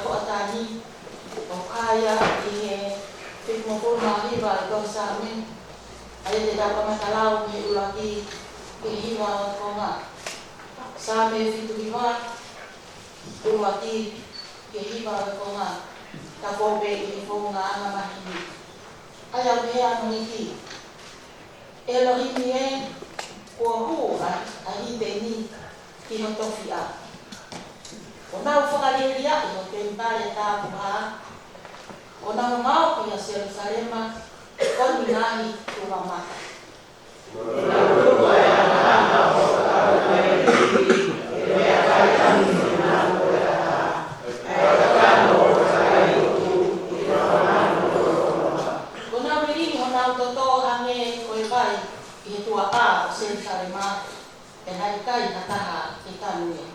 ko atani o kaya i fit mo po mahiba ito sa amin ay tidak pamatalau ni ulaki ihiwa ko nga sa amin fitu hiwa ulaki ihiwa ko nga tapobe ihiwa nga ang mahini ayaw niya nungiti Elohim niya kuahu ahiteni kinotofia Ona ufakalilia inotembale tabuha Ona mau ya Yerusalema kon minahi umamata Ona beri ona toto hange koibai itu apa Yerusalema dan hari kai kataha kita nuya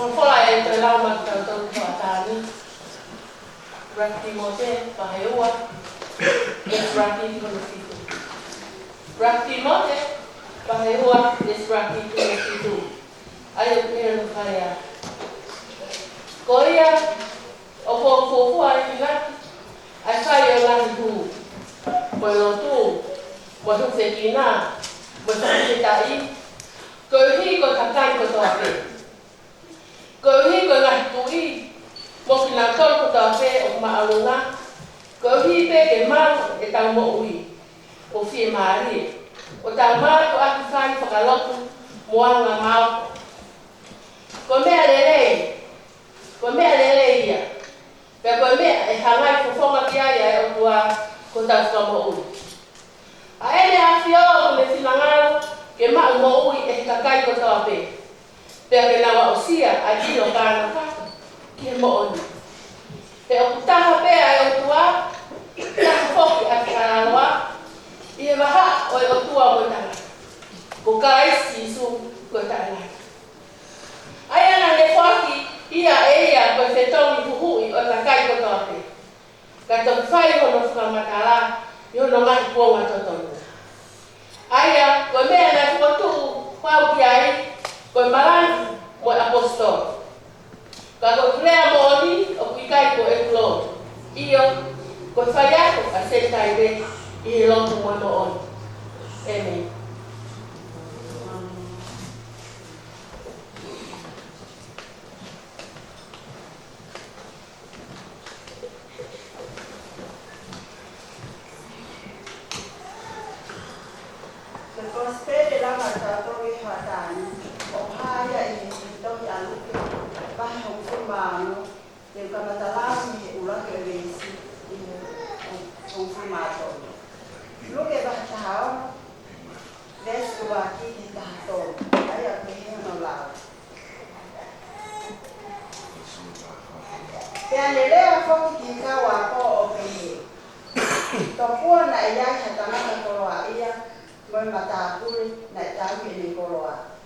Wala e te lau matau whaatani. Raki mo te paheua. Yes, raki kono fitu. Raki mo te paheua. Yes, raki kono fitu. Ayo kira no kaya. Korea o ko ai ngati. Ai sai o la tu. Mo lo tu. Mo tu se kina. Mo tu se tai. Ko hi ko takai ko to ape. Ko hi ko ngai tui. Mo kina tol ko to ape o maalunga. Ko hi pe ke mau e tau mo ui. O fie mari. O tau mau ko atu sai whakalotu. Moanga mau. Ko mea lele. Ko mea lele ia. Pea ko mea e hangai ko whonga ki ai ai o tua ko tau whamo ui. A ene a whio o le whilangaro ke mau mo ui e kakai ko tau ape. Pea ke nawa o sia a dino kāna kata ki he mo oni. Pea o kutaha pea e o tua, taha whoki a karaloa, i he waha o e o tua mo tanga. Ko ka isi isu ko e tae lai. Ai ana ne whaki ia e ia ko te tongi huhui o kakai ko tau ape. Ka tau whai hono whakamatala, i hono ngahi kuonga totonu. Aia, ko mea na whatu whau ki ai, ko marani mo apostol. Ka ko krea mo oni, o kuikai ko e kulo. Iyo, ko whai ako a sentai re, i he longu mo no oni. Amen. Spede la mata to i hatani o haya i to i alu ba ho fumano de kamatala mi ula ke vesi i ho fumato lo ke ba tao des ko ba ki ta to aya ke no la ya le le a fo ki ka wa ko o ke to ko na ya hatana ko wa ia Moi mata kule na tahu ini koloa.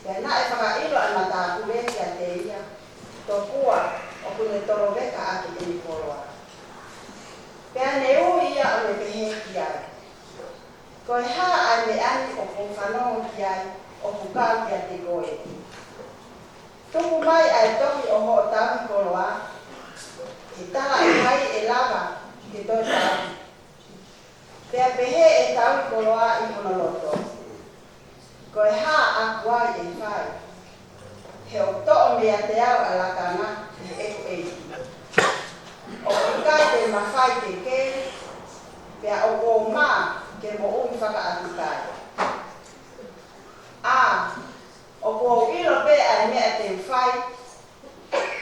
Ya na e whaka ilo an mata kule kia te ia. Tō kua o kune toro weka ake ini koloa. Pea ne u ia o ne pehe kia. Koe ha ai me ani o ku whanau kia o ku kau kia te koe. Tuku mai ai toki o ho tahu koloa. Ki taha e mai e lava ki toi tahu. Pea pehe e tau koloa i honoloto. Koe ha a kuai e whai. He o to'o mea te au a lakana e eku eiki. O kukai te mawhai te ke, pea o kō mā ke mo ui whaka atukai. O kō ilo pe ai mea te whai,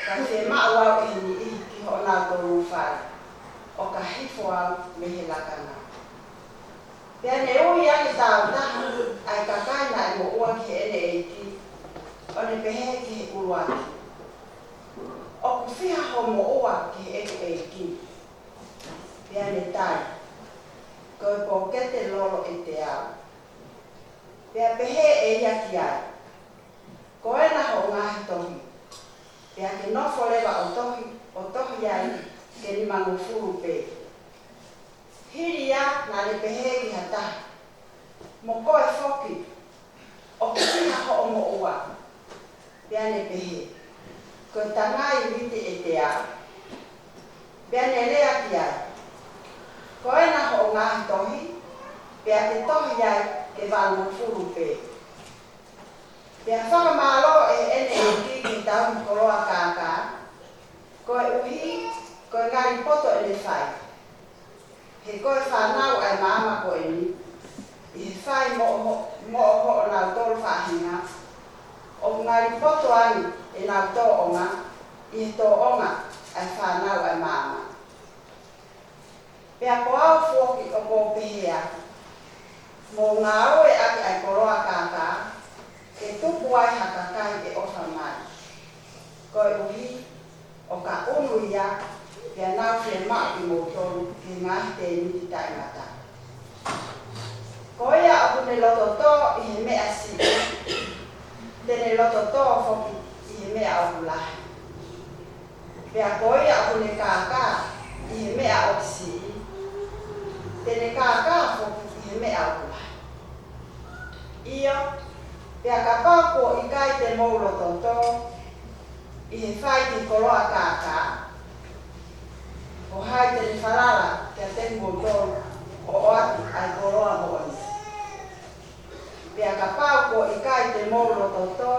ka te mawau e ni ihi ki ho nā tōru whai. O ka hifo au me he lakana. Pea ne ui ake tau taha ai kakai na i mo ua ki ene eiti, o ne pehe ki he uruaki. O ku whiha ho mo ua ki he eku eiti. Pea ne tai, koe po kete lolo e te au. Pea pehe e ia ki ai. Koe na ho ngahi tohi. Pea ke nofo lewa o tohi ai ke ni mangu furu pe. Hiria na le pehe ki hata. Mo koe foki. O kusiha ho o mo ua. Pea ne pehe. Koe tangai witi e te au. Pea ne lea ki ai. Koe na ho o ngahi tohi. Pea te tohi ai ke wangu furu pe. Pea whakamalo e ene e ki tau koroa kākā. Koe uhi, koe ngari poto e le whai. He koe whanau ai māma koe ni, i he whai mo o nau tōru whahinga, o ngari poto ani e nau tō onga, i he tō onga ai whanau ai māma. Pea ko au fuoki o kō pehea, mō ngā oe ake ai koroa kākā, ke tupu ai hakakai e ofa mai. Koe uhi, o ka unu ia, pea nau whia maa i mō tonu ki ngahi te niti taimata. Ko ia apu ne loto tō i he mea si. Tene loto tō foki i he mea o lahi. Pea koe a kune kākā i he mea o si. Tene kākā foku i he mea o lahi. Ia, pea ka pāko i kai te maulo toto i he whai ki koroa kākā. O hai tene wharara kia tengo tonu o atu ai koroa moani. Pea ka pāko i kai te maulo toto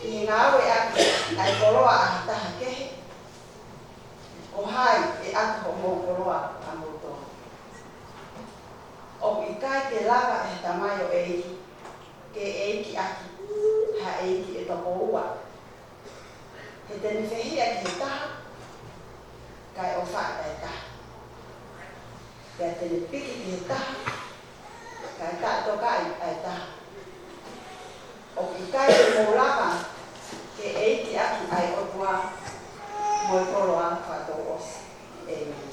i ngā awe aki ai koroa a taha kehe. O hai e atu ho mou koroa a moto. O i kai te lava e tamai o eiki, ke eiki aki, ha eiki e toko ua. He tene whehia ki he taha, kai o whae ai taha. Pea tene piki ki he taha, kai tae tokai ai taha. O i kai te mou lava, ke eiki aki ai o tua, moi koroa whatou osi. Amen.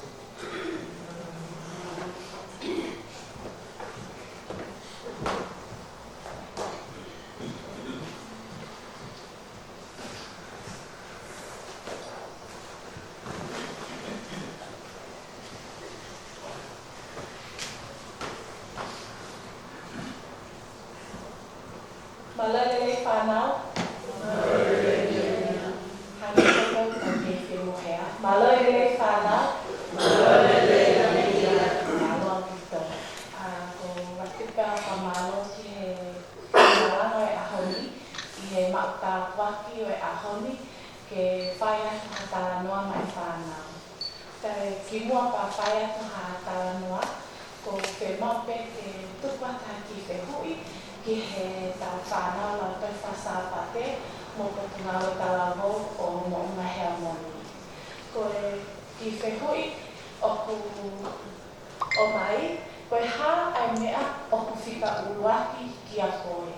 Malalele whanau. Malalele whanau. Malo pito. Ko watuka whamalo ki he whanau e ahoni. I he mauta waki o e ahoni. Ke whai atu ha talanoa mai whanau. Ki mua pa whai atu ha talanoa. Ko whe maupe ke tukwata ki whe hui. Ki he tau whanau lau toi whasapate. Mo ko tungalo talavo o mo umahea moni. Koe ki whehoi o mai, koe hā ai mea oku whika uruaki ki a koe.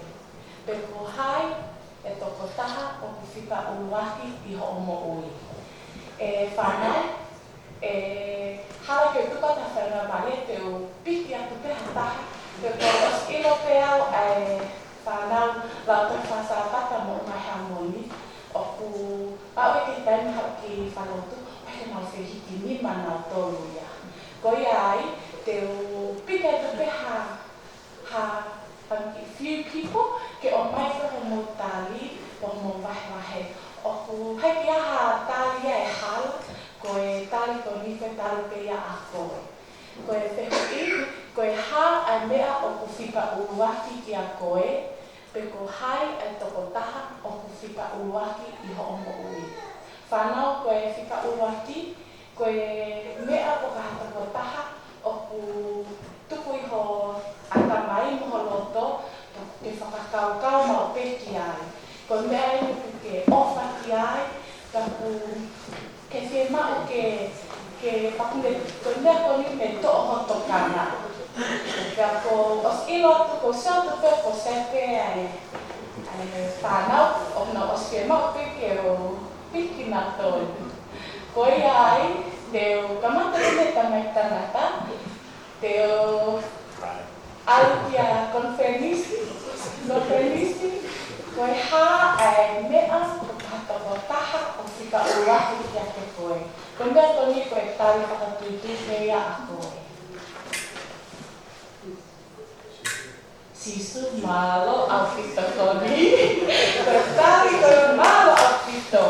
Pe ko hai e toko taha oku whika uruaki i ho o mo ui. E whanau, hala ke tukata whainga mare te o piki atu peha taha. Pe ko os ilo pe au ai whanau lau te whasapata mo mai hamoni. Oku pao ke taimi hau ki whalotu. Nau whihiti ni mana tolu ia. Koe ai, te o pika te peha few people ke o mai whaho mo tali o mo wahe. O ku heki aha tali e hala, koe tali ko ni koe tali pe ia a koe. Koe wheho i, koe hā ai mea o ku whika uruaki ki a koe, pe ko hai ai toko taha o ku whika uruaki i ho o mo ui. Whanau koe whika uruaki, koe mea o ka hatako taha o ku tuku i ho atamai moho loto ke whakakaukau ma o peki ai. Koe mea i nuku ke ofa ki ai, ka ku ke whemau ke pakune, koe mea koni me to'o hoto kana. Ka ko os ilo atu ko siatu pe ko sepe ai whanau, o na os whemau peke o piki na tonu. Koe ai, te o kamata kine tamai tanata, te o alkia konfenisi, koe hā ai mea o katako taha o whika uahi ki a te koe. Koe mea toni koe tari whakatuitu mea a koe. Sisu malo au fito toni. Koe tari koe malo au fito.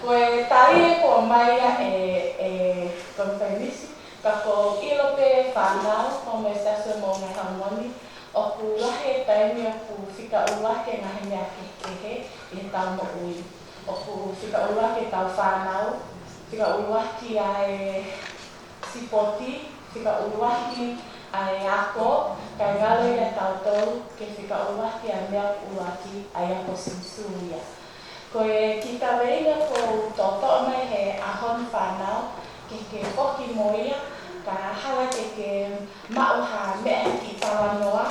Koe tari e ko maia e konfenisi. Ka ko ilo pe whanau o me sasu mo ngai hamoni. O ku lahe taimi o ku whika uake ngahi mea kekehe i tau mo ui. O ku whika uake tau whanau. Whika uaki ai sipoti. Whika uaki ai ako. Kai ngalo i a tautou ke whika uaki a mea uaki ai ako sinsuia. Koe ki ka weinga ko toto mai he ahon whanau ke hoki moia ka hala ke mauha mea ki tawanoa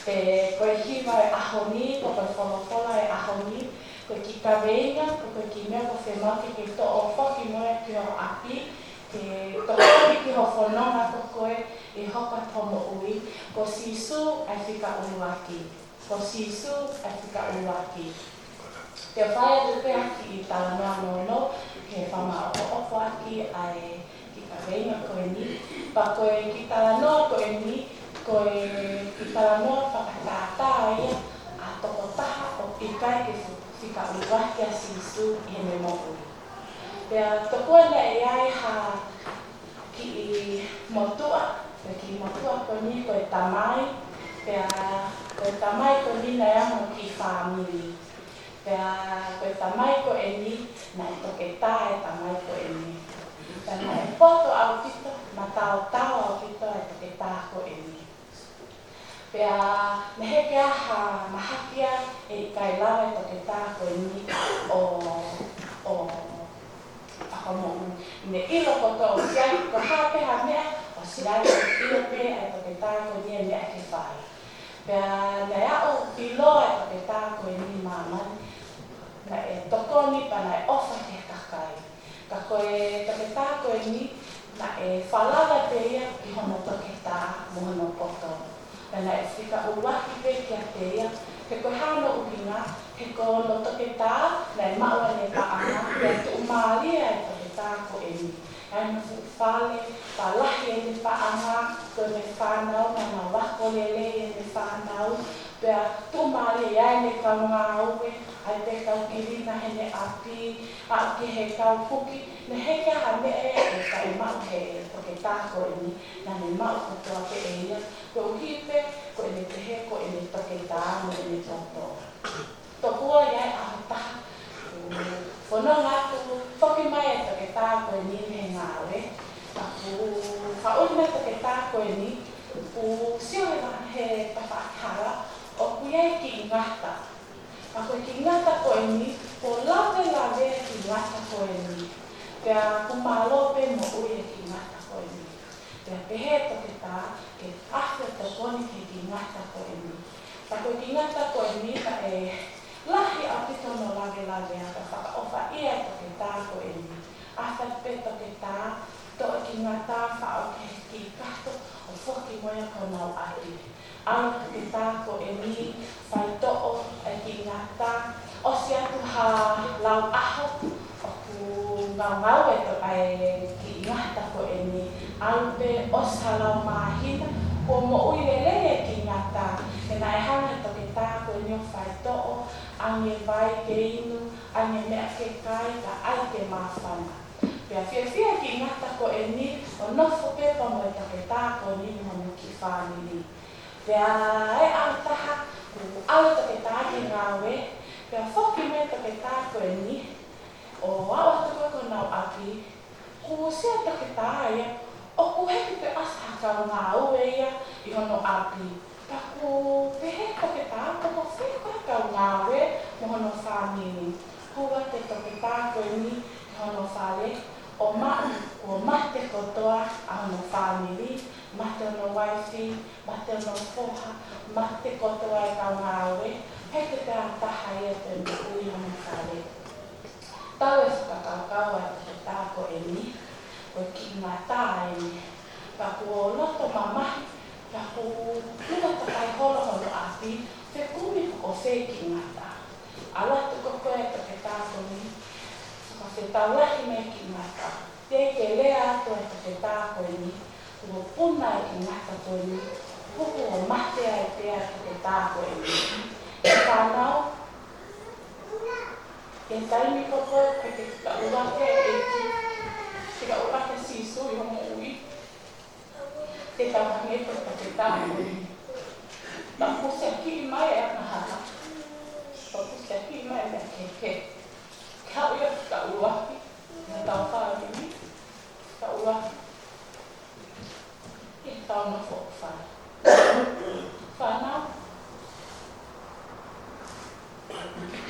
te koe hiwa e ahoni, ko koe wholofola e ahoni koe ki ka weinga, ko koe ki mea ko whemau ke to'o hoki moia ki o api ke to'o ki ho whanonga ko koe i hoka tomo ui ko sisu ai whika uruaki. Ko sisu ai whika uruaki. Te whaia te pe aki I tala noa no, ke whama o aki ai ki ka reinga koe ni. Pa koe ki tala noa koe ni, koe ki tala noa whakatata ia, a toko taha o I kai ke whika uwaki a sisu I me mohui. Pea tokua na e ai ha ki I motua, pea ki motua koe ni koe tamai, pea koe tamai koe ni na amo ki whamiri. Pea koe tamai koe ni na e toke tā e tamai koe ni. Pea na e poto au tito, ma tau au tito e toke tā koe ni. Pea me heke aha mahakia e I kai lawa e toke tā koe ni o whakamohu. Me ilo koto o siai, ko hapeha mea, o siai o ilo pe e toke tā koe ni e mea ke whai. Pea nei ao pilo e toke tā koe ni mamani, na e tokoni pa na e ofa ke kakai. Ka koe toke tā koe ni, na e whalawa te ia ki hono toke tā mohono poto. Na e whika uwaki pe ki a te ia, he koe hano uhinga, he koe no toke tā, na e maua ne paanga, pia tu umaalia e toke tā koe ni. Ai na whale, palahi e ne paanga, koe me whanau, na na wako lele e ne whanau, pia tu umaalia e ne kaunga auwe, ai te kau kirina he ne api, a ki he kau puki, ne heke aha me e ka e mau he toke tā koe ni, na ne mau kotoa pe e ia, koe uhipe, koe ne te he, koe ne toke tā, mo e ne toto. Tokua iai aho taha, whono ngātu, whoki mai e toke tā koe ni me ngāwe, aku whaurina toke tā koe ni, u sio he tawhakara, o kuiai ki ngata. Ako ki ngata koe ni, ko lawe lawe ki ngata koe ni. Pea kumalope mo ui e ki ngata koe ni. Pea pehe toke tā, ke ahte tokoni ki ngata koe ni. Ako ki ngata koe ni ka e lahi au tito no lawe lawe a ka whakaofa ia toke tā koe ni. Ahta pe toke tā, to ki ngata whao ke ki kato o whoki moia ko nau ati. Au toke tā koe ni, whai to'o e ki ngata, osi atu ha lau aho, o ku ngau e to ai ki ngata koe ni, au pe osa lau mahina, ko mo ui lele e ki ngata, e na e hana toke tā koe ni o whai to'o, ange vai ke inu, ange mea ke kai, ka ai te mawhana. Pea whia ki ngata koe ni, o nofo pepa mo e toke tā koe ni mo ki whanini. Pea e au taha, au toke tā ki ngāwe, pea whoki me toke tā koe ni, o au atu koe ko nau api, ku sia toke tā ia, o ku heki pe asa kau ngā ue ia I hono api. Pa ku pehe toke tā, ko whia koe kau ngāwe mo hono whāmini. Hua te toke tā koe ni I hono whale, o mate kotoa a hono whāmini, mate ono waifi, mate ono whoha, mate kotoa e kau ngāwe, hei te pēr taha ia te ui hono whale. Tau e whakakaukau e te tā koe ni, koe ki ngā tā e ni. Ka kua loto mamahi, ka kua takai holo hono api, te kumi ko whē ki ngā tā. Alatu ko koe te tā koe ni, ka te taulahi me ki ngā tā. Te ke lea atu e te tā koe ni, kua puna e ki ngā tā koe ni, puku o mate ai pēr te tā koe ni. E whanau, e taimi koko ke te kaurake e ki, te kaurake sisu I homo ui, te tauhangeto te tā koe ni. Ta puse ki mai e ana hana, ta puse ki mai e ke. Kau ia kaurake, e tau whaari, kaurake. E tau na whokawhai. Whanau,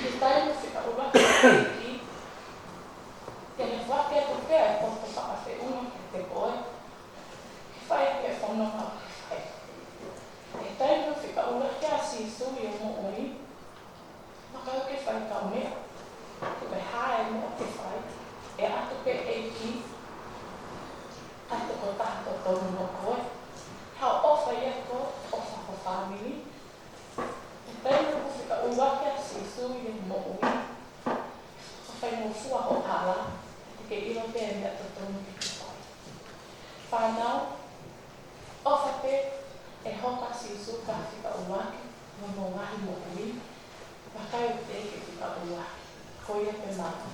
Te tae mo whika ura ki, te he whake ko pēr e koto whakawhi unga ke te koe, ke whai ke whono hau ke whai. Te tae mo whika ura ki a sisu I o mo oi, makau ke whai kau mea, te kai hae mo ke whai, e atu pe e ki, atu ko tato tonu no koe, hau ofa suka fika uwaki, mono ngahi mo kui, pakai uteke fika uwaki, koia pe mata.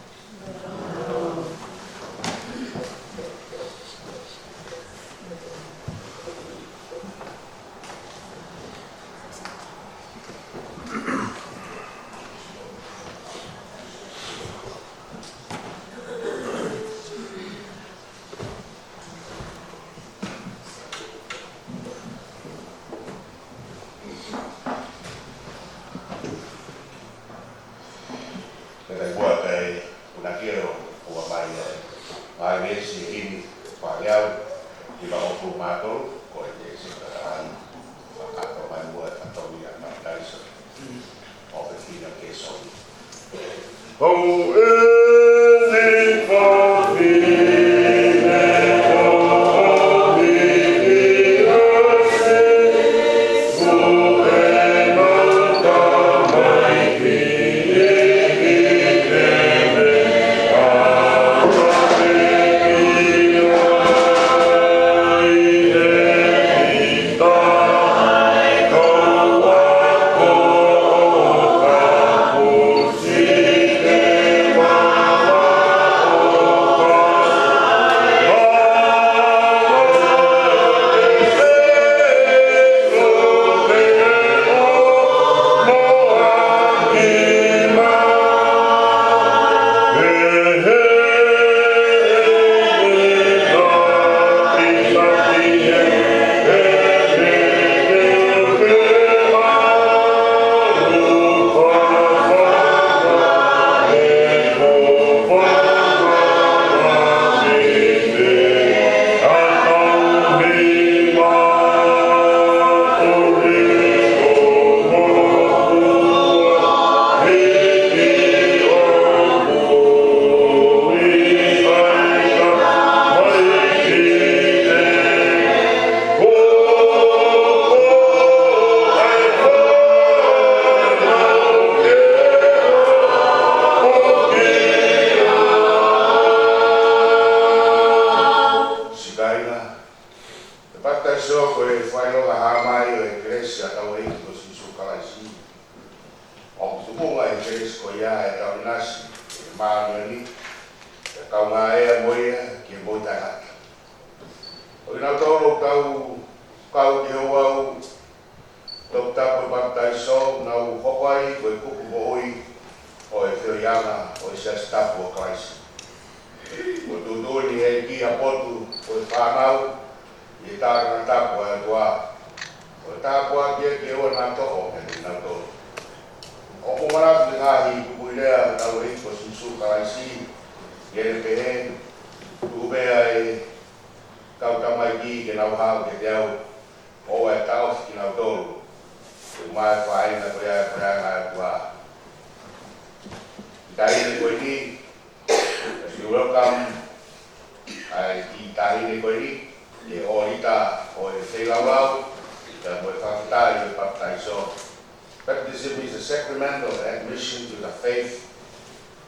Baptism is a sacramental admission to the faith,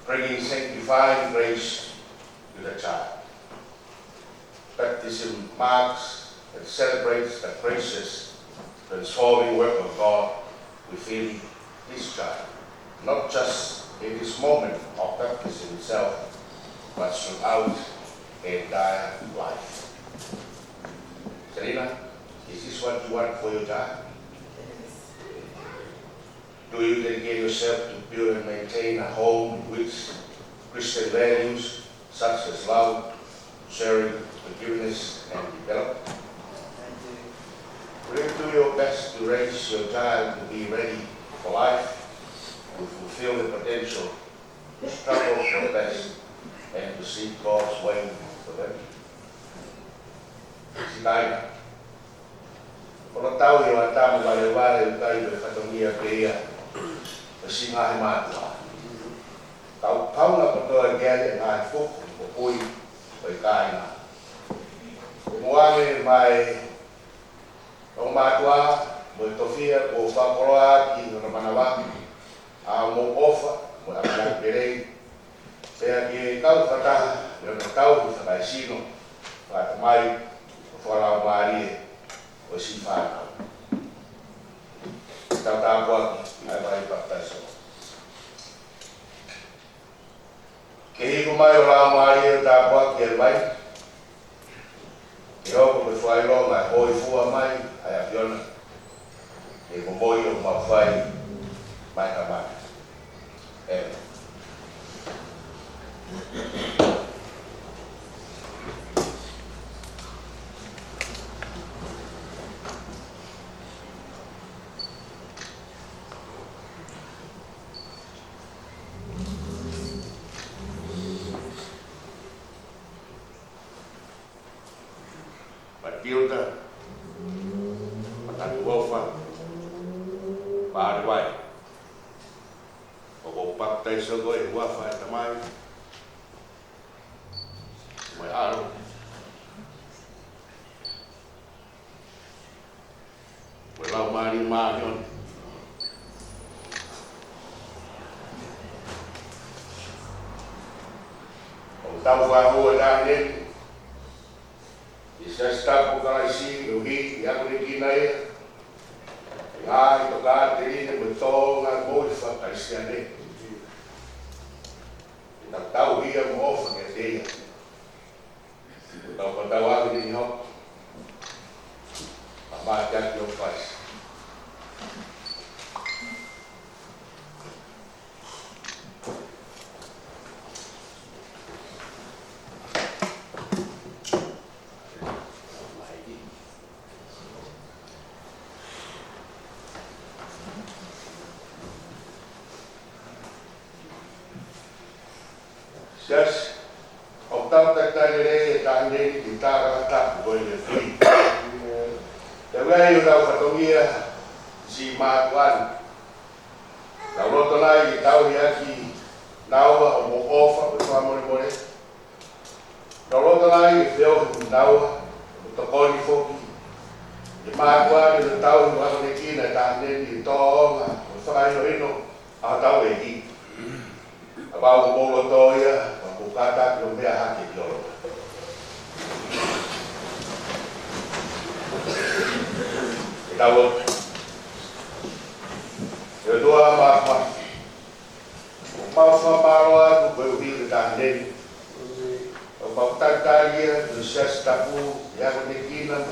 bringing sanctifying grace to the child. Baptism marks and celebrates the gracious, transforming work of God within this child, not just in this moment of baptism itself, but throughout the entire life. Serena, is this what you want for your child? Do you dedicate yourself to build and maintain a home in which Christian values such as love, sharing, forgiveness, and development? Will you do your best to raise your child to be ready for life, to fulfill the potential, to struggle for the best, and to seek God's way for them? Sitaina. Kalau tahu yang tamu balik-balik kali berkatungia kaya, bersingah mata. Kau tahu nak betul dia dengan fuk, bukui, berkaina. Muangin mai, orang matua, bertofia, ofa keluar, ini orang mana mau ofa, mau apa beri. Saya kau kata, yang tahu bisa kasih no, kata mai, orang mari. Osifana. tau buat ai vai baptizo. Ke ko mai ora mai ta buat ke vai. Yo ko fai lo mai hoi fua mai ai aviona. E ko moi o ma fai mai ka mai. Matilda, Matani Wolfa, Padre o baptizo go e wafa tamai, mai aro, mai lau mari marion, o tau wahua dānen. Isa stapo kalasi uhi yang dikinai ngai to ka tiri betul ngai boy fa Kristiane tak tahu dia mau fa ke dia tahu pada waktu ini hok apa jak yo pas Yes, optam tertanya tanya kita kata boleh free. Tapi udah patungia si matuan. Kalau tunai tahu ya ki nawa mau offer bersama boleh. Kalau tunai dia nawa tokoni foki. Di matuan itu tahu bahwa kita tanya di tong, soalnya itu atau ini. Abang bolo toya, kata belum dia hati jolo. Kita buat kedua apa? Mau sama berwil tanding. Abang tanya proses tapu yang dikinan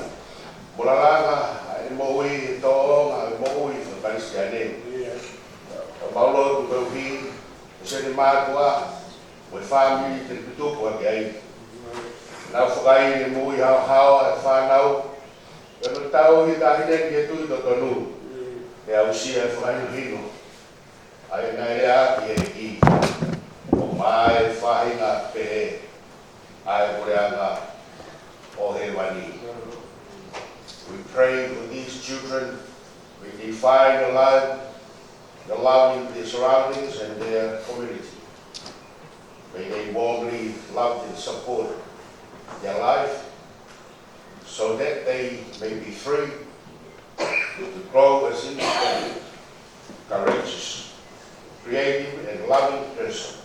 mulalanga, moi tong, moi Kristiane. Abang lo berwil Saya matua, buat family tertutup buat gay. Nau fukai ni mui hau fanau, kalau tahu kita ini dia tu tonu, dia usia fukai hino. Ayat naya kiai, omai fahinga pe, ayat kurianga ohewani. We pray for these children. We define the life. The loving their surroundings and their community. May they warmly love and support their life so that they may be free to grow as independent, courageous, creative and loving person,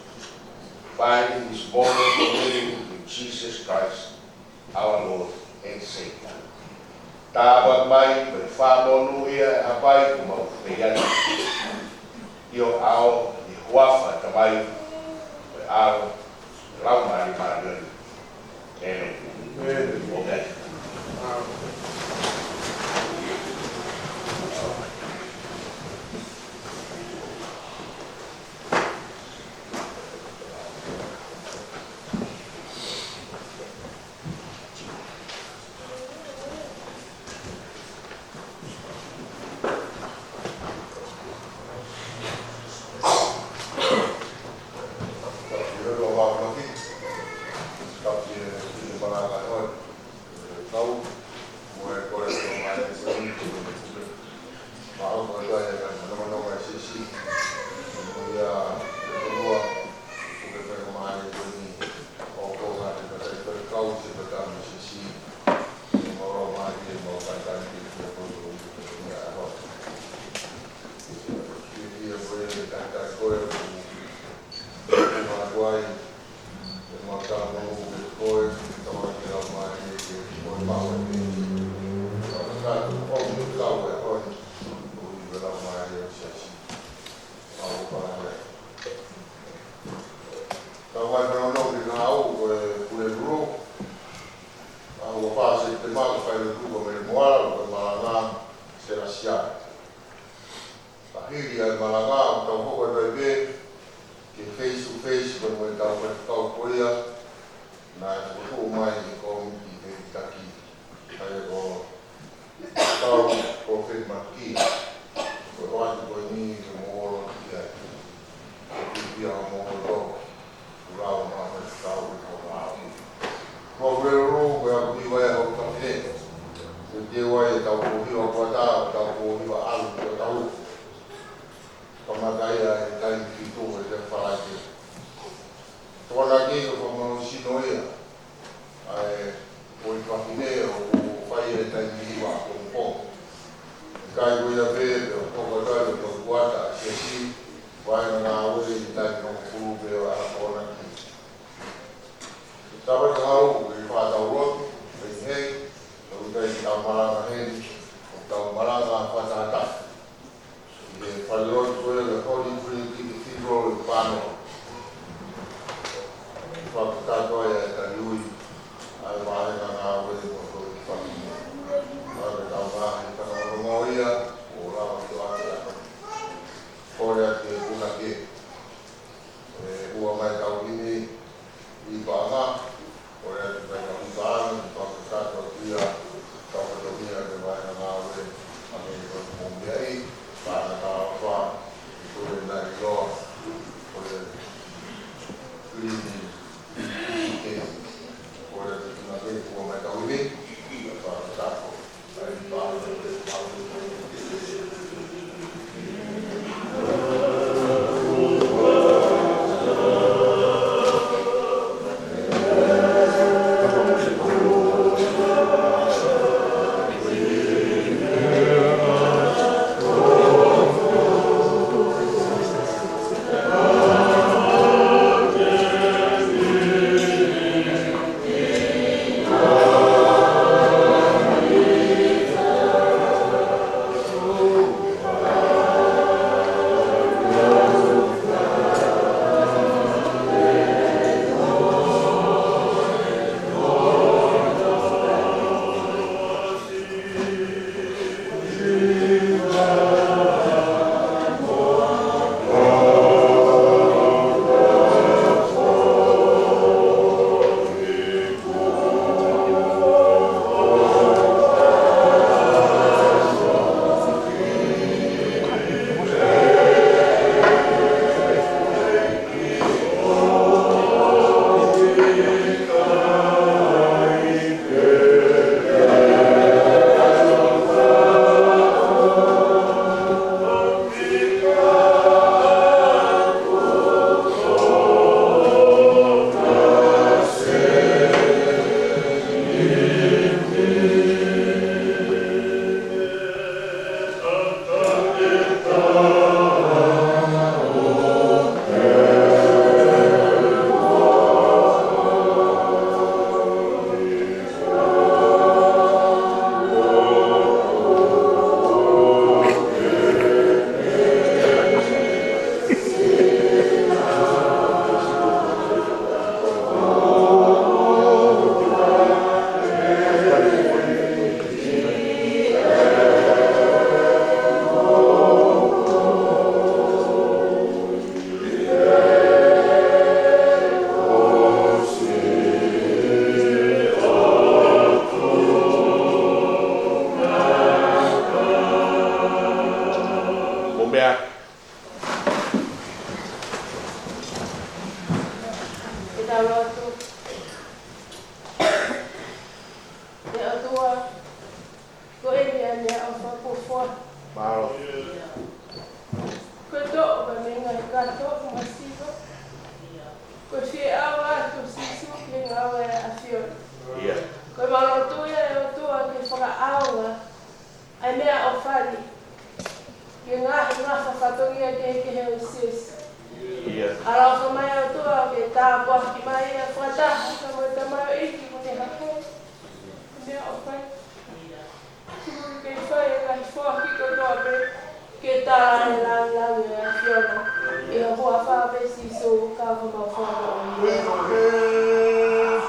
finding this moment of living with Jesus Christ, our Lord and Savior. Tabag mai berfamonu ia apai kumau peyan. Yo ao di huafa tamai ao lau mari marion. Okay. sia. Tahiri ai malanga tau hoko doi be ke face to face ko mo tau koia na ko mai ko mi te taki ai ko tau ko fe maki ko ati ko ni mo ia ia mo lo rau ma ma tau ko rau ko ro ko ya ni wa ya ko te te wa ya tau ko hi ko tau ko hi wa alu ko tau Pamagaya e tai ki tō e te whalaike. Tōna ki o whamanosia ai o i whakine o whai e tai ki hiwa Hong Kong. Kai koia pēpe o Kokotari o Kuata a si wai na ngā ue i tai no kuru pe o ara tōna ki. Tāpai hau i whātau rotu, i hei, o i kai tau maranga heni, o tau maranga whatata. The Palor the Holy Trinity Cathedral in Pano. From Tagoya and Louis, I wanted an hour with the family. I was Moria, or for that Bunake, who are my Kauni, Ibama, or at the Bangan, Dr. Tagoya, Dr. Domia, the Vanawe, American Mumbai. Para kawan boleh naik luar, boleh cleaning, boleh nanti buat macam ini, para takut, dari para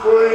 Foi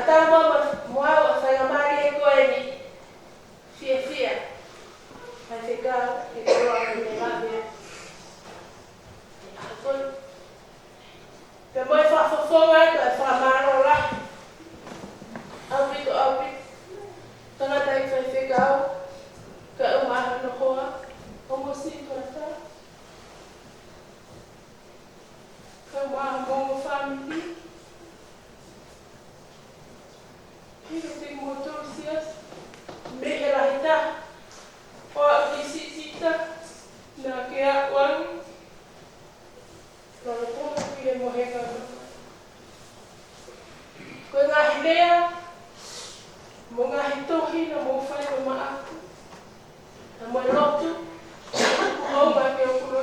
Atau mau uma mão família. Ele tem motorcias, meherahita, o visita, na que a one, kalau pun aku yang morrer quando a hilea, monga hitohi na mo fai ko maaku, na mo lotu, ko ba ke okulo,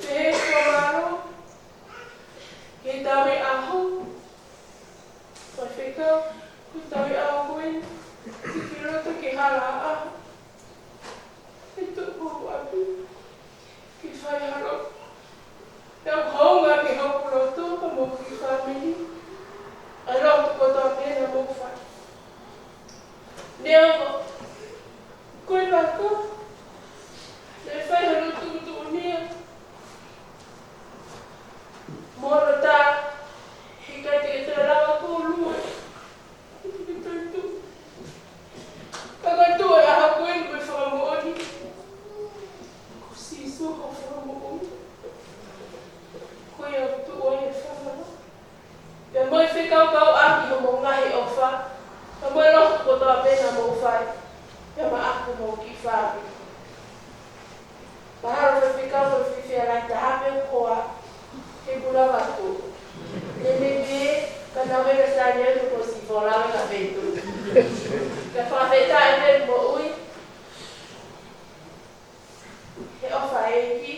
te komaro, ke tawi aho, pa fika, ku tawi aho kuin, ki piloto ke hala aho, itu ko aku, ki fai halo, na honga ke okulo tu ko mo ki family. Alors, tu peux t'appeler dans mon frère. Néanmoins, quand il va comme, les frères de tout tourner, mon retard, il a été là pour loin. Quand tu es à la coin, tu peux faire un mot. Si, ça, on fait un mot. Quand il y a tout, on est fait. Ya moi fica kau aki mo ngai ofa. Ya moi lo ko to pena mo fai. Ya ma aku mo ki fa. Para ro fica mo fifi ala ta hape koa. Ke bula watu. Le bebe kana vele sa nye ko si vola na vento. Ka fa feta e mo ui. Ke ofa e ki.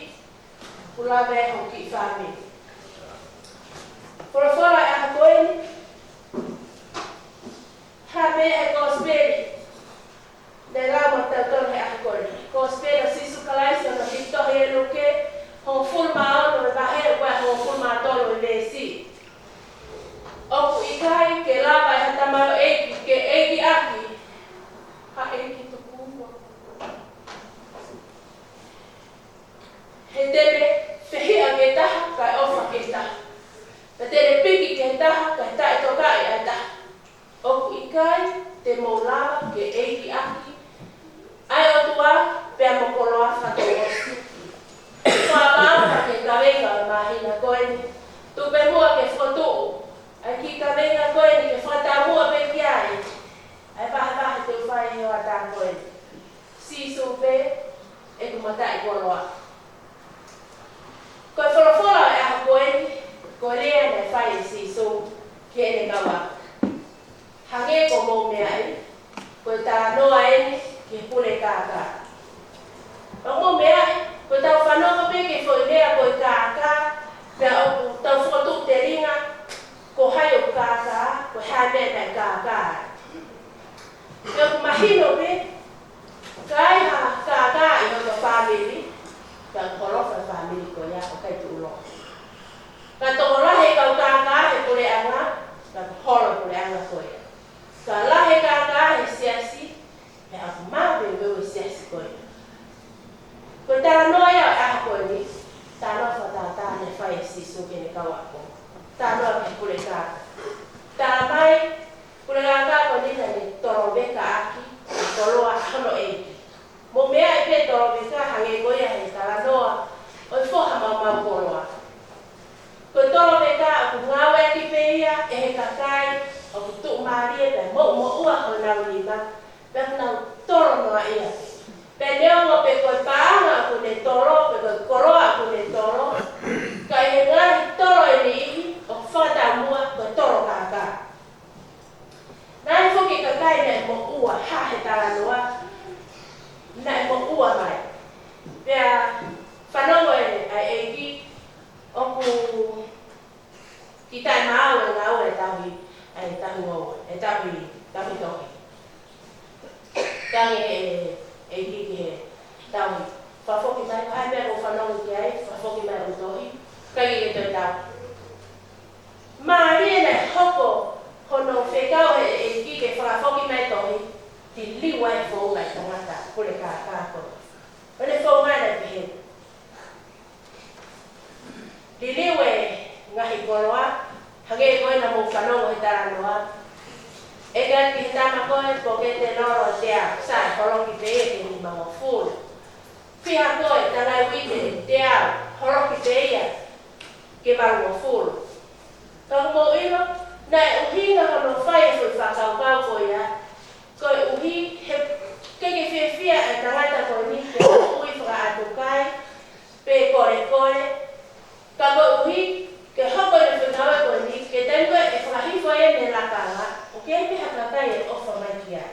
Bula ve ho ki fa mi. Por fora é a coisa, sabe é gospel, de lá montador é a coisa, gospel se isso calai se não fica torrendo que com forma não vai barrer com forma todo o desse, o ikai que lá vai até mal que aqui, a tu cuba, reteve ferria que tá, cai ofa que tá. Tere piki ke taha ka tae toka e ata. Oku ikai te maulava ke eiki aki. Ai o tua pea mokoloa whatogosu. Whaapapa ke kawenga mahina koeni. Tupe mua ke whotoo. Ai ki kawenga koeni ke whatamua pe kiai. Ai paha te uwhai heo ata koeni. Sisu pe e kumatai koloa. Koe wholofola e aha koeni. Korea na fai si so kene kawa. Hage ko mo me ai. Ko ta no ai ke pule ka. Mo me ai ko ta fa no ko pe ke fo idea ko ka. Pe o ta fo tu te ringa ko hayo ka ko ha me na ka. Yo imagino pe kai ha ka yo to family. Ka kolo family ko ya o kai tu lo. Katola he kau kaka he pule anga, ka holo pule anga koe. Kala he kaka he siasi, he aku mau be siasi koe. Ko tara noia a koe ni, tara fata ne fai si so ke ne kawako. Tara he pule kaka. Tara mai pule kaka ko ni ne toro beka aki, toro a hono e. Mo mea pe toro beka hange koe he tara noa, o fo ha mama koloa. Ko tolo beka aku ngawe ki peia e kakai aku tu maria pe mo ua ko na liba pe na tolo no ia pe leo mo pe ko pa aku ne tolo pe ko koro aku ne tolo kai ngai tolo ni o fata mua ko tolo kaka nai fo ki kakai ne mo ua ha he tala noa nai mo ua mai pe fanongo e ki oku kita mau ngau e tahi ngau e tahi tohi tangi e ki tahi fa foki mai ai me ko fanong ki ai fa foki mai o tohi kai e te tau mari ne hoko hono fekau e ki ke fa foki mai tohi ti liwa e fo mai tangata kule ka ko ole fo mai na pe diliwe ngahi koloa hage koe na mo whanongo he tara noa e ka ki tama koe po ke te loro tea sa horoki pe e ke ni mga fulu whiha koe tangai wite tea horoki pe ia ke maru full. Ka mo ilo na uhi na no fai fu fa ka ko ya. Ko uhi he ke fia e tangata ko ni ke uhi fra atukai pe kore ka ko uhi ke hoko le futawa ko ni ke tengo e fra hi fo e ne la kala o ke pe hakata e o fa mai kia.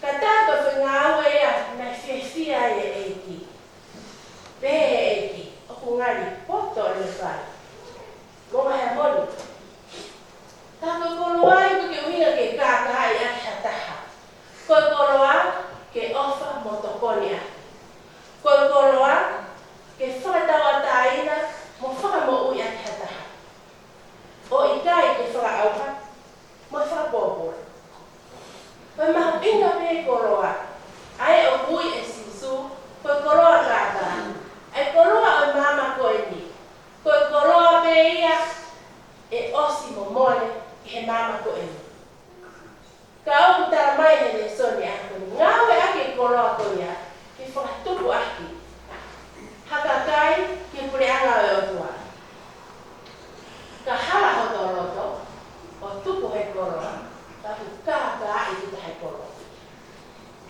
Kata ko whengawe ya na fia e eiki. Pe eiki, o kungari poto le whai. Monga hea moni. Tako koloa i ke uhinga ke kākai a hataha. Koe koloa ke ofa motokoni a. Koe koloa ke whakatawa tāina mo whakamo ui a hataha. O i kai ke whakaauha, mo whakapōpura. Koe mahu inga pe koloa, ai o kui e sisu, koe koloa kāka, ai koloa o mama koe ni. Koe koloa pe ia, e osi mo mole i he mama koe ni. Ka oku tara mai he le soni ako ni, ngawe ake koloa koe ia, ki whakatupu aki. Hakakai, ki pule anga o otua. Ka hala hoto roto, o tupu he koloa, tahu kāka i kita hai kolo.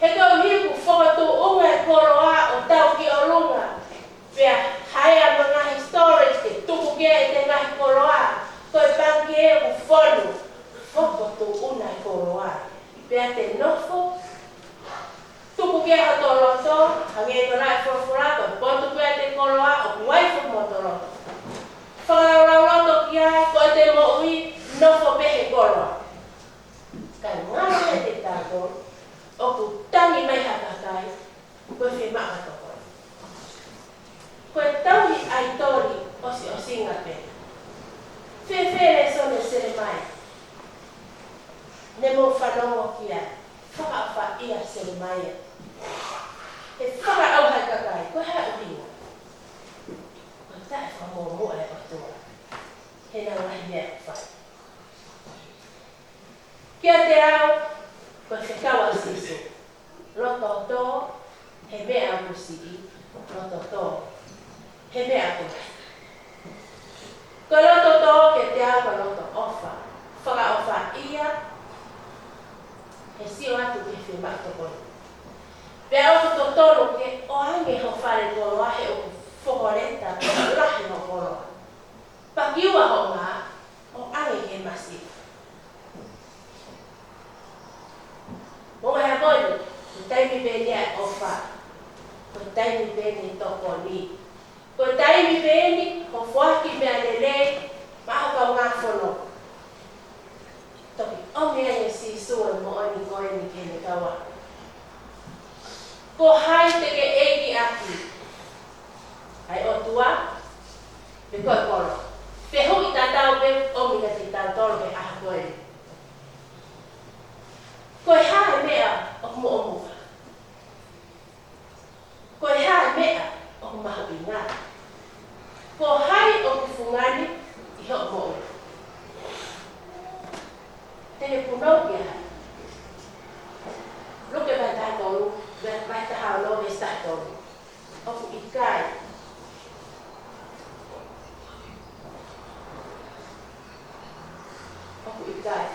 He kau hiku whakatu unga e koloa o tau ki o runga. Pea haia mga historis ke tuku kia e te ngahi koloa. Koe pangi e u whonu. Whakatu una e koloa. Pea te nofo. Tuku kia hato roto. Hangi e kona e whurafura. Koe potu kia te koloa o kuwaifu moto roto. Whakarau roto kia koe te mo ui nofo pehe koloa. Kai ngāre te tātou, o ku tangi mai hakakai, koe whi maa toko. Koe tauhi ai tori osi o singa pe. Whewhere sone sere mai. Ne mo whanongo kia, whakawha ia sere mai. He whakau hai kakai, koe hai uhinga. Koe tae whamomua e o tua. He nā ngahi mea whai. Kia te au, koe whekawa sisu. Roto tō, he mea musiki. Roto tō, he mea kukai. Koe roto tō, ke te au ka roto ofa. Whaka ofa ia, he sio atu ke whimako koi. Pea o to tōru ke o ange ho whare koroa he o whohoreta o rahi ho koroa. Pakiua ho ngā, o ange he masi. Monga hea moni, ko taimi pēne a ofa, ko taimi pēne toko ni. Ko taimi pēne, ko whaki mea lelei, maho kau ngā whono. Toki, o mea e si sua mo oni koe ni kene kawa. Ko hai te ke eiki aki. Ai o tua, me koe koro. Peho i tātau pe, o mina ti tātoro pe aha koe ni. Koe hae mea o mo o mua. Koe hae mea o mahu i ngā. Ko hai o kifungani i ho mo o. Tene punau ki hai. Luke vai taha tolu, vai taha o no me sta tolu. O ku i kai. O ku i kai.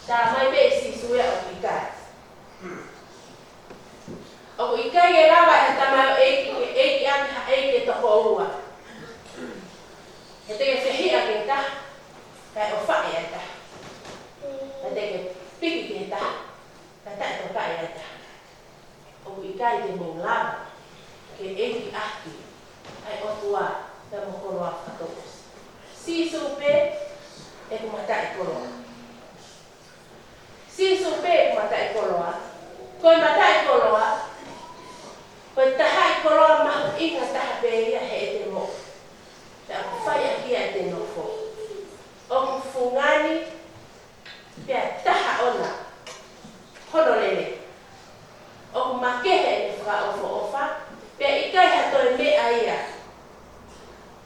Tā mai pe si suia o ikai. O ikai e rawa e tamai o eiki aki ha eiki e toko ua. He teke whihia ke ta, kai o whae e ta. He teke piki ke ta, kai ta e toka e ta. O ikai te mong lava, ke eiki aki, ai o tua, te mokoroa whakatokos. Si supe, e kumata e koroa. Si supe mata e koloa, koe mata e koloa, koe taha e koloa mahu inga taha peia he e te mo. Te aku whai aki e te nofo. O ku fungani, pia taha ona, hono lele. O ku makehe e whaka ofo ofa, pia ikai hato e mea ia.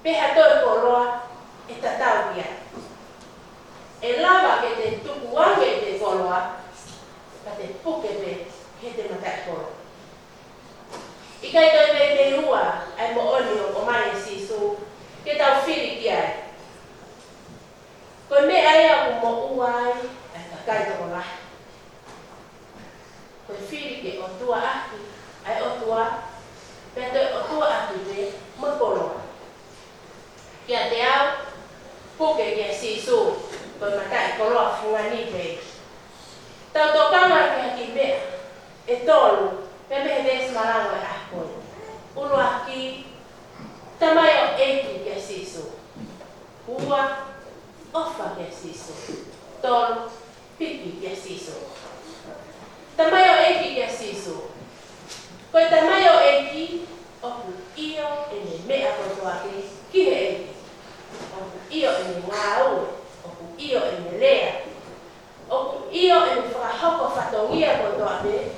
Pe hato e koloa, e tatau kia. E lava ke te tukuange te koloa, ka te puke pe he te mata e koloa. Ikai toi me te rua, ai mo oni o aki tamayo eki ke sisu. Ua ofa ke sisu. Tolu pipi ke sisu. Tamayo eki ke sisu. Koe tamayo eki oku iyo ene mea kotoake kihe eki. Oku iyo ene ngau. Oku iyo ene lea. Oku iyo ene whakahoko whatongia kotoake.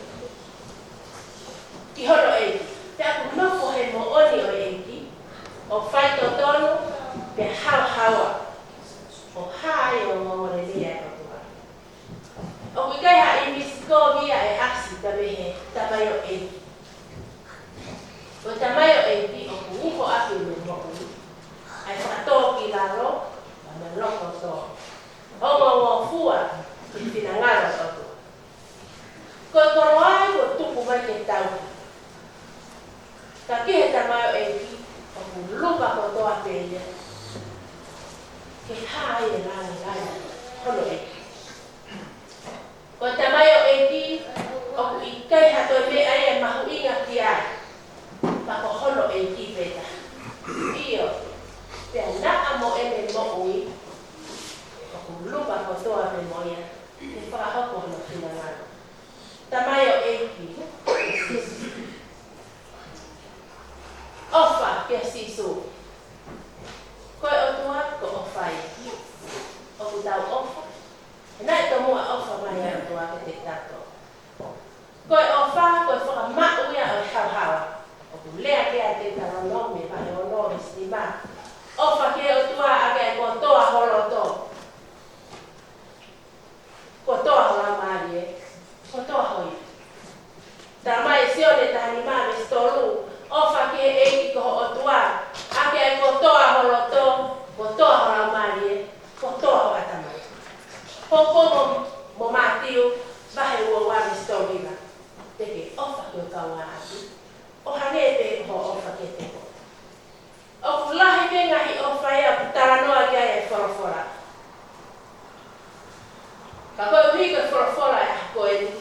Ki holo eki. Te aku nofo he mo oni o eki. O whai totono pe hawa. O hai o ngore lea kotoake. Oku ikai ha imisko via e aksi tabehe tamayo eki. O tamayo eki o kuuko aki me mo'u. Ai whakatoki laro, ma loko to. O ngā fua, ki whina toto. Koe koro ai ko tuku mai ke tau. Ka kihe tamayo eki, o ku luka kotoa peia. Ke hae e lai, hono eki. Ko tamayo eki, o ku ikai hatoi me ai e mahu inga ki ai. Pako hono eki peta. Iyo, pia naa mo eme mo ui. O ku luka kotoa me moia. Ke whakahoko hono whina ngana. Tamayo eki. Ofa ke sisu. Koe o tua ko ofai. O ku tau ofa. Nai to mua ofa mai o tua ke te tato. Koe ofa, koe whakamau ia o hauhawa. O ku lea te tarano me pahe o no me stima. Ofa ke o tua ake ko toa holoto. Ko toa hola marie. Ko toa hoi. Tamai sione tahani maa me stolu. Ofa ke eki ko o tua. Ake ko toa holoto. Ko toa hola marie. Ko toa hoa tamai. Hoko mo matiu. Bahe ua wa me stolina. Teke ofa ke o kawa atu. O hanete ho ofa ke te ho. O kulahi me ngahi ofa ia putaranoa kia e forofora. Ka koe uhi koe forofora e hako e ni.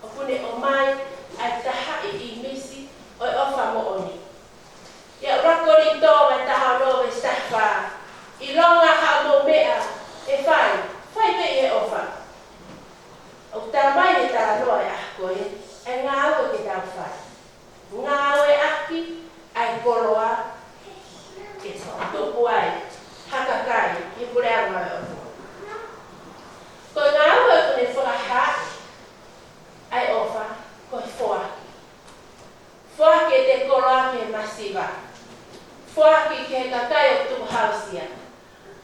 O kune o mai ai taha I misi o ofa mo oni. Ia rakori tō mai taha no me stahpa. I longa ha mo mea e whai. Whai pe e ofa. O taramai e taranoa e hako e. E ngā ua ke tau whai. Ngā oe aki ai koroa ke tupu ai hakakai I pure awa e ofa. Ko ngā oe kune whakaha ai ofa ko whoaki. Whoaki te koroa ke masiva. Whoaki ke kakai o tupu hausia.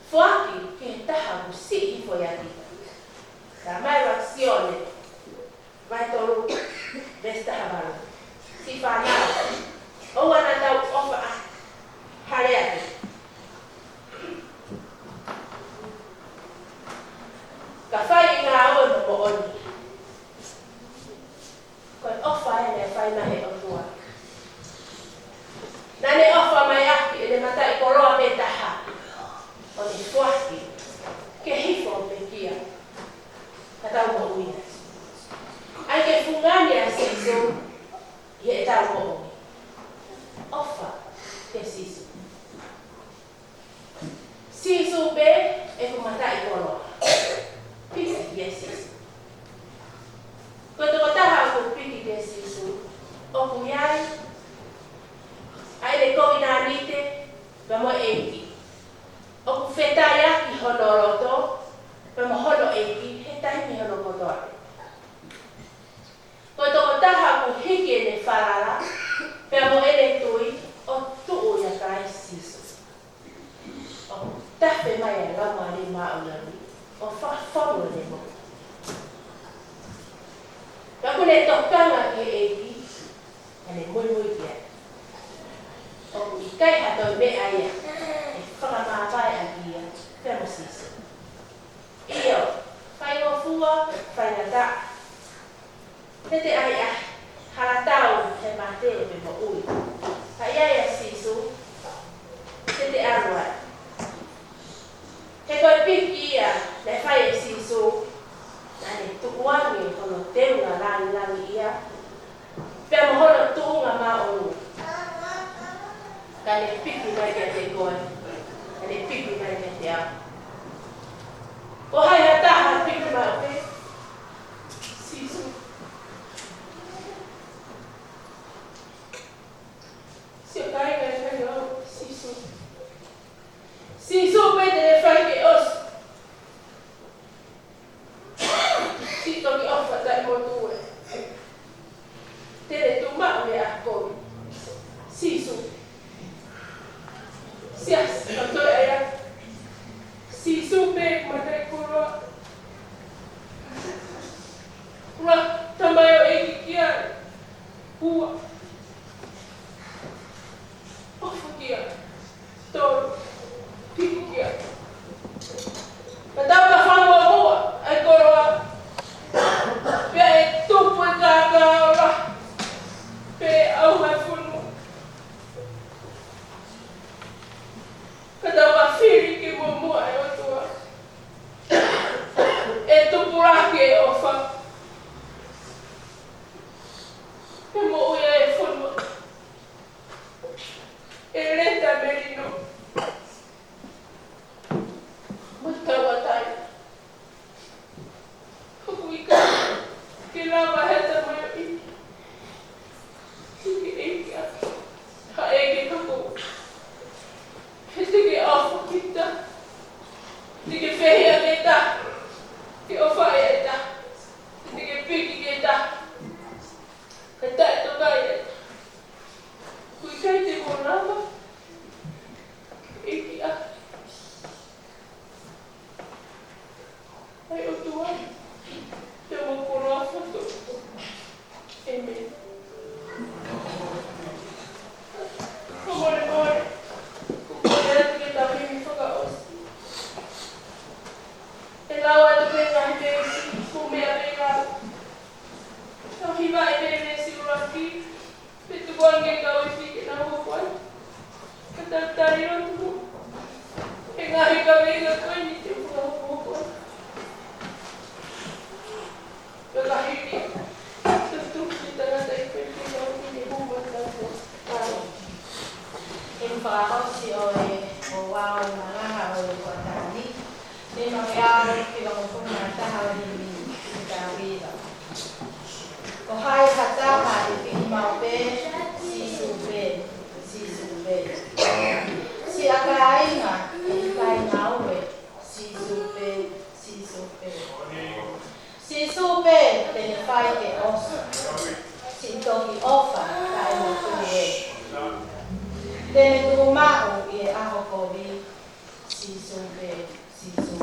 Whoaki ke taha musi I foiati. Ka mai waksione. Vai tolu vesta havaru. Si whanau. O wana tau ofa hare ake. Ka whai ngā oe mo oni. Koe ofa e ne whai nahe o tua. Nane ofa mai aki e ne matai koroa me taha. O ne whaki. Ke hifo me kia. Ka tau mo uina. Ai ke fungani a sisu. Ie e tau mo ui. Ofa ke sisu. Sisu be e kumatai koroa. Pisi ke sisu. Koe toko taha o piki ke sisu. O kuyai. Ai le koina nite. Vamo eiki. O ku whetaya ki honoroto. Vamo hono eiki. He taimi hono kotoa. Koe toko taha ku hiki e ne wharara. Pea mo ene tui. O tuu ia kai sisu. O tape mai e ramari maulari. O whawharu ne mo. Ka kune tokanga ke eiki. Ane mui kia. O ku ikai hatoi me aia. E whakamawai a kia. Pea mo sisu. Iyo. Whai o fua. Whai na ta. Tete ai a haratau he mate me mo ui. Ka ia sisu. Tete arua. He koe piki ia. Le whai e sisu. Nane tukuani hono teunga langi ia. Pea mo hono tuunga ma onu. Kani pipi na dia te koe. Kani pipi na dia te au. Ko hai hata ha pipi ma pe. Sisu. Sio kai kai yo sisu. Sisu pe de fai ke os. Si toki ofa tai mo tue. Tere tu ma me a koe. Sisu. Sias, kato aya. Sisu pe matai kuro. Kura tamayo eki kia. Hua. Ofa kia. Toro. Piku kia. Matau ka whanua mua. Ai koroa. Pea e tupu e kāka ora. Pe au mai whunu. Kada wa whiri ki mua e otua. E tupurake e ofa. E mo uia e whunu. E reta merino. Matawa tai. Hukuika. Ki lawa heta mai o i. Hiki eki a. Ha eki kapu. Tiki ofa kita. Tiki fehia kita. Ki ofa eta. Tiki piki kita. Kata itu kaya. Kui kai te morama. Iki a. Ai o tua. Te mo korofa tu. Amen. Komore more. Elawa tu penga hite kumea penga. Tau hiwa e pere si uraki. Petu kwange kau e fike na hukwai. Katatari rotu. Penga hika venga koi ni te uka hukwai. Peka hiki. Tutu kita nata i peke na hukini huma tato. Em whakakau si o wao mangaha o kuatani. Ni mangiao ki lo mokuna taha o ni tawira. Ko hai hataha i piki mau pe, sisu pe. Si akainga i kai naue, sisu pe. Sisu pe tene whai ke osa. Si toki ofa kai mo tui e. Tene tu ma'u i e aho kovi, sisu pe. Sisu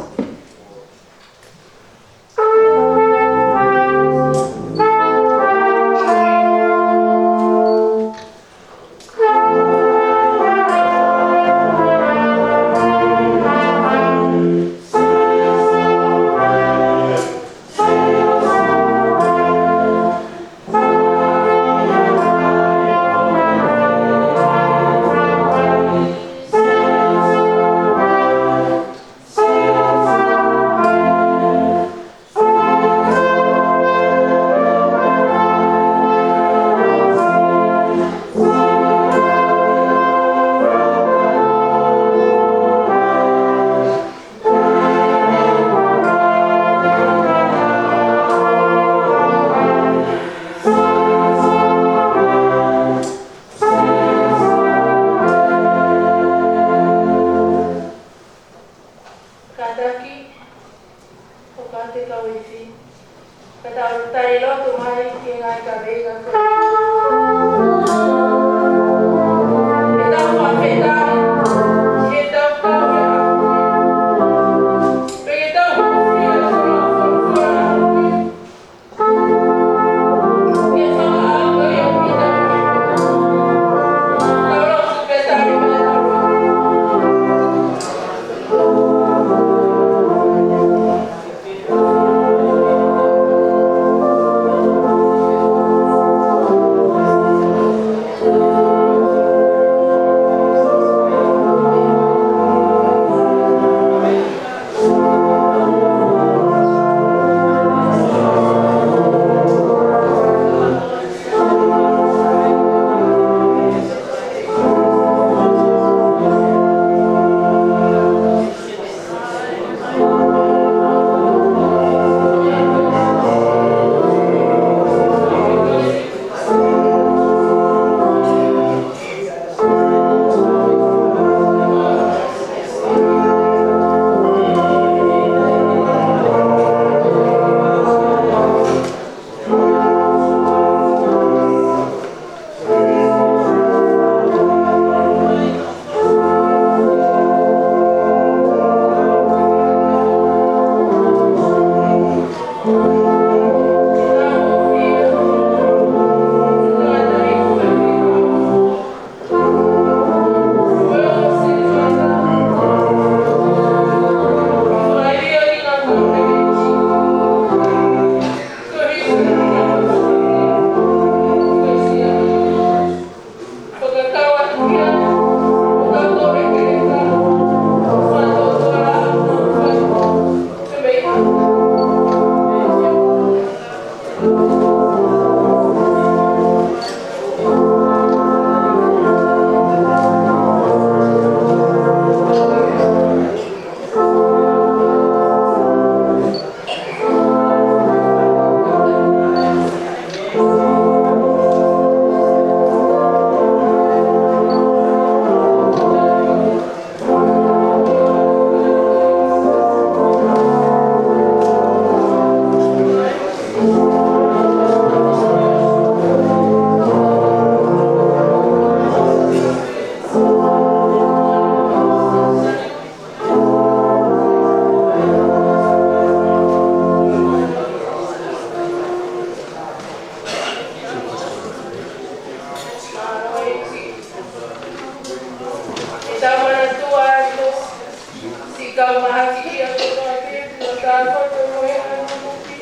kau mahaki ki aku kau ke kita kau tu moe anu buki.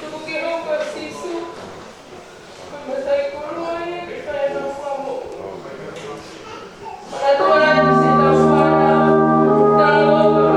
Tu buki roko sisu. Masai kuloe kita eno famo. Adora se da fora. Da logo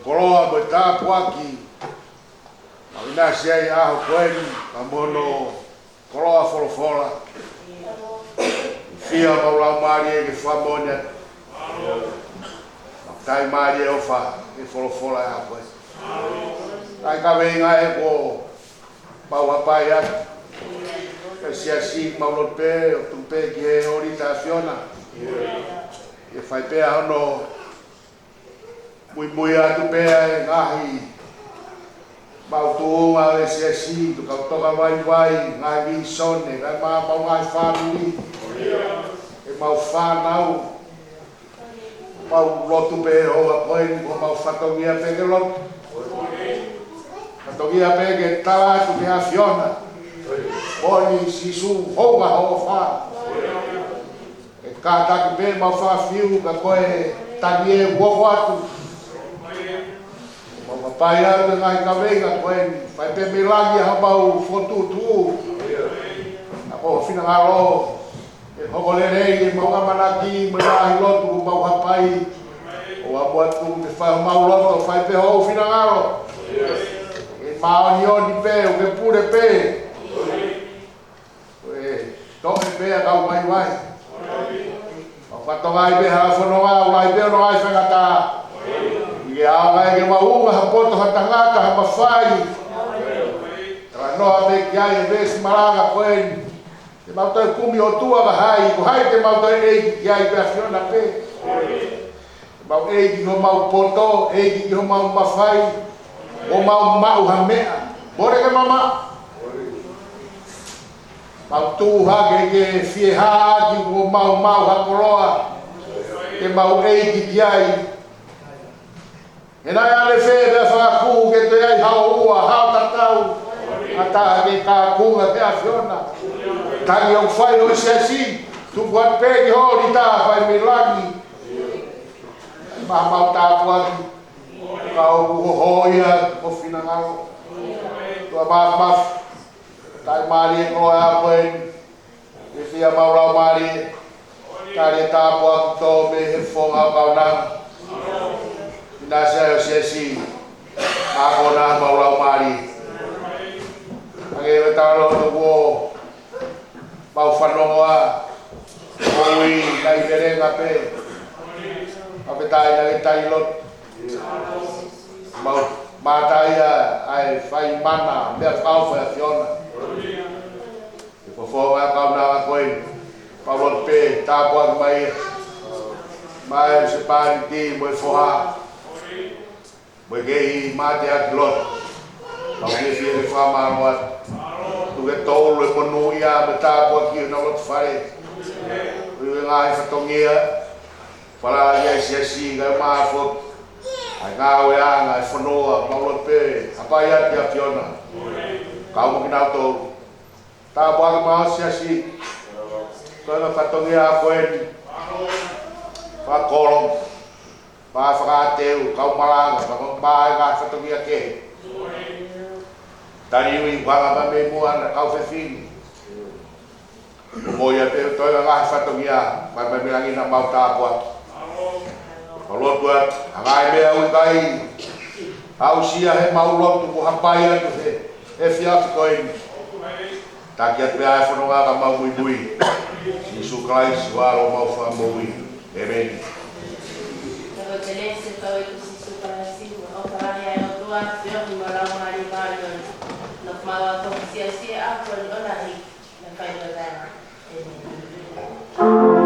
Koloa beta puaki. Ina siai aho koeni, kamono koloa folofola. Fia maula mari e famonia. Tai mari ofa e folofola ya koeni. Tai ka venga e ko paua paia. Siasi maulo pe o tumpe ki orientaciona. E fai pe ano muy atu pe ngahi bautu ma siasi tu ka toka vai ngai sone ngai ma ngai family e mau fanau mau lotu pe o apoin ko mau fatongia pe ke lot fatongia pe ke tala tu ke afiona boni sisu honga ho fa e ka pe mau fa fiu ka koe tanie wo watu mau pai au ngai ka venga koen fai pe milagi ha mau fotu tu ako fina ngalo e hogolere e mau manaki mai lotu mau pai o O a moa tu te whai mau loto, whai pe hou whina ngaro. E mao ni o ni pe, o ke pure pe. Toke pe a kau mai wai. O whatongai pe hala whanonga, o lai pe o ngai whangata. I a ngai ke maunga ha poto ha tangata ha mawhai. Tara noa me ki ai e vesi maranga koeni. Te mautoi kumi o tua ka hai, ko hai te mautoi eiki ki ai pe a whiona pe. Te mau eiki ho mau poto, eiki ho mau mawhai, o mau mau ha mea. Bore ke mama? Mau tu ha ke fie ha ki o mau ha koroa. Te mau eiki ki ai. E nai ale whee bea whakaku ke te ai hao ua, hao tatau. Ata ke ka kunga ke a whiona. Tangi o whai o siasi, tu kuat pegi ho ni ta whai me langi. Mau ta kuati, kau hoia o whina ngaro. Tua maf, tai mari e koe a koen, e whia maurau mari, tari ta kuati tō me he whonga kau nang. Ina sea o siasi, mako nang maurau mari. Ange me taro no wo, mau whanongoa, oi kai verenga pe, apetai na tai lot, mau mataia ai whai mana, mea kau whai whiona. E whawhonga kau nanga koe, mau lot pe, tāpuang mai se pāni ti, moi whoha, moi kehi mate ati lot, mau ke whiere whamaroat. Tu ke tolu e monu ia me tāpua ki na lot whare. Ui ngai whatongia, whala ia siasi ngai maafot. Ai ngā wea ngai whanoa, maulot pe, hapai ati a whiona. Kau mo kinau tolu. Tāpua ki maa siasi, koe ngai whatongia a koeni. Whakorong, paa whakateu, kau malanga, maa ngai whatongia kehe. Tani ui wanga ma me mua na kau whewhini. Moia te toi ka ngahi whatongia, mai mai mirangi na mau tāpua. Malot buat, hangai mea ui kai. Hau sia he mau lotu ko hapai atu he whiaki koeni. Taki atu mea e whanonga ka mau mui mui. Sisu Christ waro mau whamui. Amen. Pero te lese tau i sisu Christ, o karani ai o tua, whiohi marau mari marion. Nos mawa tong sia-sia aku ni ona ni na kai na. Amen.